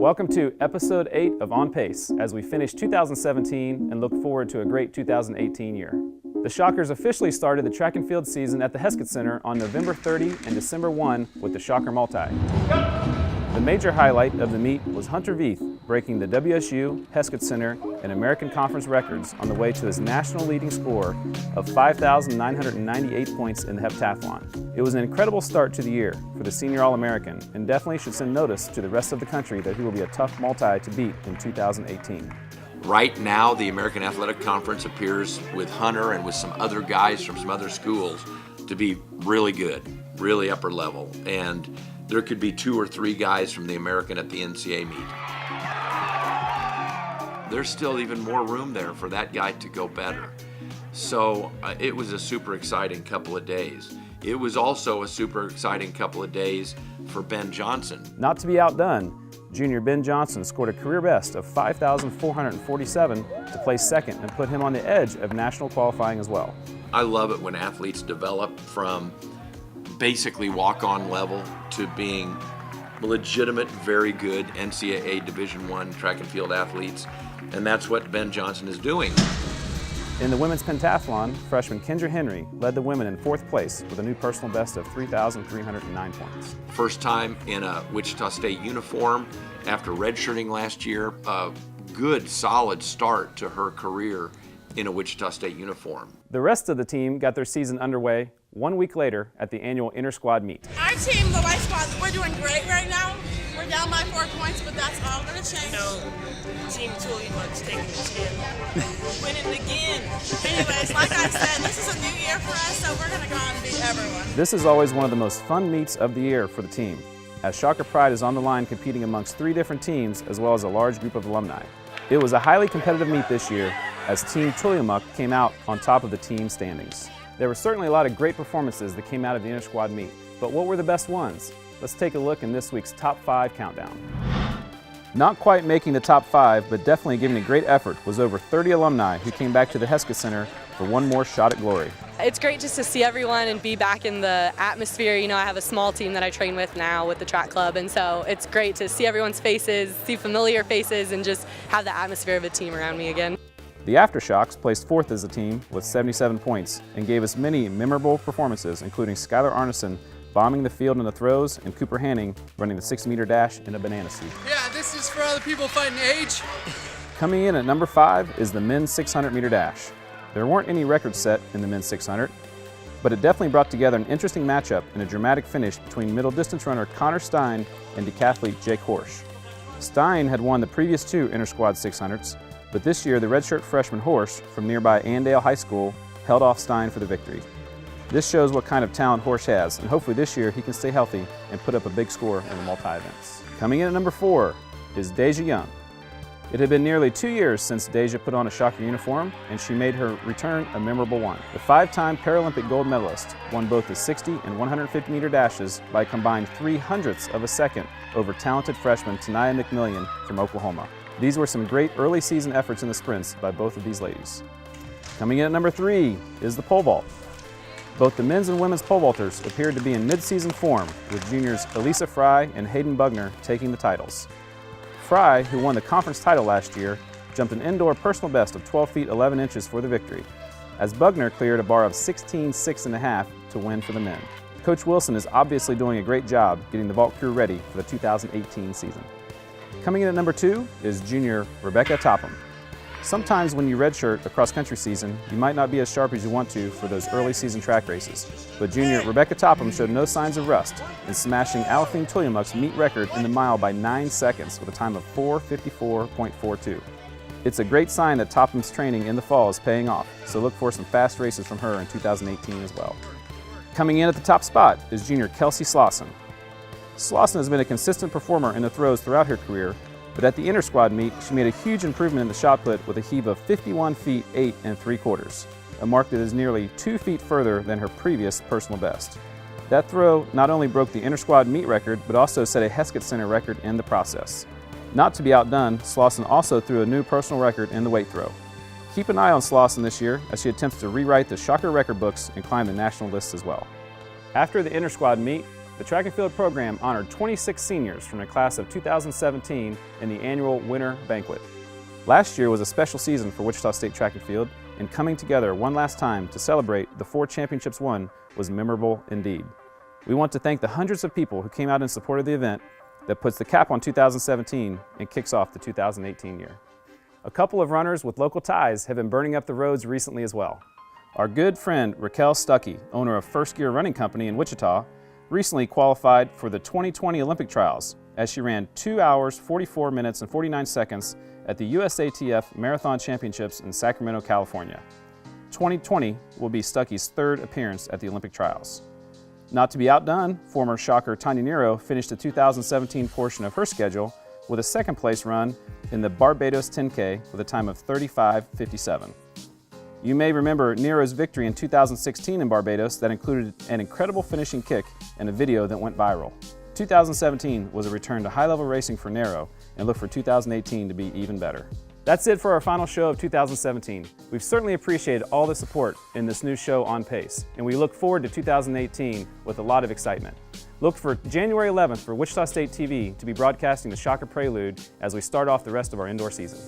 Welcome to Episode 8 of On Pace as we finish 2017 and look forward to a great 2018 year. The Shockers officially started the track and field season at the Heskett Center on November 30 and December 1 with the Shocker Multi. The major highlight of the meet was Hunter Veith breaking the WSU, Heskett Center, and American Conference records on the way to his national leading score of 5,998 points in the heptathlon. It was an incredible start to the year for the senior All-American and definitely should send notice to the rest of the country that he will be a tough multi to beat in 2018. Right now, the American Athletic Conference appears with Hunter and with some other guys from some other schools to be really good, really upper level. And there could be 2 or 3 guys from the American at the NCAA meet. There's still even more room there for that guy to go better. So it was a super exciting couple of days. It was also a super exciting couple of days for Ben Johnson. Not to be outdone, junior Ben Johnson scored a career best of 5,447 to place second and put him on the edge of national qualifying as well. I love it when athletes develop from basically walk-on level to being legitimate, very good NCAA Division I track and field athletes, and that's what Ben Johnson is doing. In the women's pentathlon, freshman Kendra Henry led the women in 4th place with a new personal best of 3,309 points. First time in a Wichita State uniform after redshirting last year. A good, solid start to her career in a Wichita State uniform. The rest of the team got their season underway 1 week later at the annual Intrasquad meet. Our team, the White Squad, we're doing great right now. We're down by 4 points, but that's all going to change. No, Team Tully's taking the chance. Winning again. Anyways, like I said, this is a new year for us, so we're going to go out and beat everyone. This is always one of the most fun meets of the year for the team, as Shocker Pride is on the line competing amongst 3 different teams as well as a large group of alumni. It was a highly competitive meet this year as Team Tullymuck came out on top of the team standings. There were certainly a lot of great performances that came out of the Intrasquad meet, but what were the best ones? Let's take a look in this week's Top 5 countdown. Not quite making the top 5, but definitely giving a great effort was over 30 alumni who came back to the Heskett Center for one more shot at glory. It's great just to see everyone and be back in the atmosphere. You know, I have a small team that I train with now with the track club, and so it's great to see everyone's faces, see familiar faces, and just have the atmosphere of a team around me again. The Aftershocks placed 4th as a team with 77 points and gave us many memorable performances, including Skylar Arneson bombing the field in the throws and Cooper Hanning running the 6-meter dash in a banana suit. Yeah, this is for all the people fighting age. Coming in at number 5 is the men's 600-meter dash. There weren't any records set in the men's 600, but it definitely brought together an interesting matchup and a dramatic finish between middle distance runner Connor Stein and decathlete Jake Horsch. Stein had won the previous 2 Intrasquad 600s, but this year the redshirt freshman Horsch from nearby Andale High School held off Stein for the victory. This shows what kind of talent Horsch has, and hopefully this year he can stay healthy and put up a big score in the multi-events. Coming in at number 4 is Deja Young. It had been nearly 2 years since Deja put on a Shocker uniform, and she made her return a memorable one. The 5-time Paralympic gold medalist won both the 60 and 150-meter dashes by a combined 0.03 of a second over talented freshman Tanaya McMillian from Oklahoma. These were some great early season efforts in the sprints by both of these ladies. Coming in at number 3 is the pole vault. Both the men's and women's pole vaulters appeared to be in mid-season form, with juniors Elisa Fry and Hayden Bugner taking the titles. Fry, who won the conference title last year, jumped an indoor personal best of 12 feet 11 inches for the victory, as Bugner cleared a bar of 16.6½ to win for the men. Coach Wilson is obviously doing a great job getting the vault crew ready for the 2018 season. Coming in at number 2 is junior Rebecca Topham. Sometimes when you redshirt a cross-country season, you might not be as sharp as you want to for those early season track races. But junior Rebecca Topham showed no signs of rust in smashing Alethine Tullymuck's meet record in the mile by 9 seconds with a time of 4:54.42. It's a great sign that Topham's training in the fall is paying off, so look for some fast races from her in 2018 as well. Coming in at the top spot is junior Kelsey Slauson. Slauson has been a consistent performer in the throws throughout her career, but at the Intrasquad meet, she made a huge improvement in the shot put with a heave of 51 feet 8 3/4, a mark that is nearly 2 feet further than her previous personal best. That throw not only broke the Intrasquad meet record, but also set a Heskett Center record in the process. Not to be outdone, Slauson also threw a new personal record in the weight throw. Keep an eye on Slauson this year as she attempts to rewrite the Shocker record books and climb the national lists as well. After the Intrasquad meet, the track and field program honored 26 seniors from the class of 2017 in the annual Winter Banquet. Last year was a special season for Wichita State Track and Field, and coming together one last time to celebrate the 4 championships won was memorable indeed. We want to thank the hundreds of people who came out in support of the event that puts the cap on 2017 and kicks off the 2018 year. A couple of runners with local ties have been burning up the roads recently as well. Our good friend Raquel Stuckey, owner of First Gear Running Company in Wichita, recently qualified for the 2020 Olympic trials as she ran 2 hours, 44 minutes, and 49 seconds at the USATF Marathon Championships in Sacramento, California. 2020 will be Stuckey's 3rd appearance at the Olympic trials. Not to be outdone, former shocker Tanya Nero finished the 2017 portion of her schedule with a 2nd place run in the Barbados 10K with a time of 35:57. You may remember Nero's victory in 2016 in Barbados that included an incredible finishing kick and a video that went viral. 2017 was a return to high-level racing for Nero, and look for 2018 to be even better. That's it for our final show of 2017. We've certainly appreciated all the support in this new show On Pace, and we look forward to 2018 with a lot of excitement. Look for January 11th for Wichita State TV to be broadcasting the Shocker Prelude as we start off the rest of our indoor season.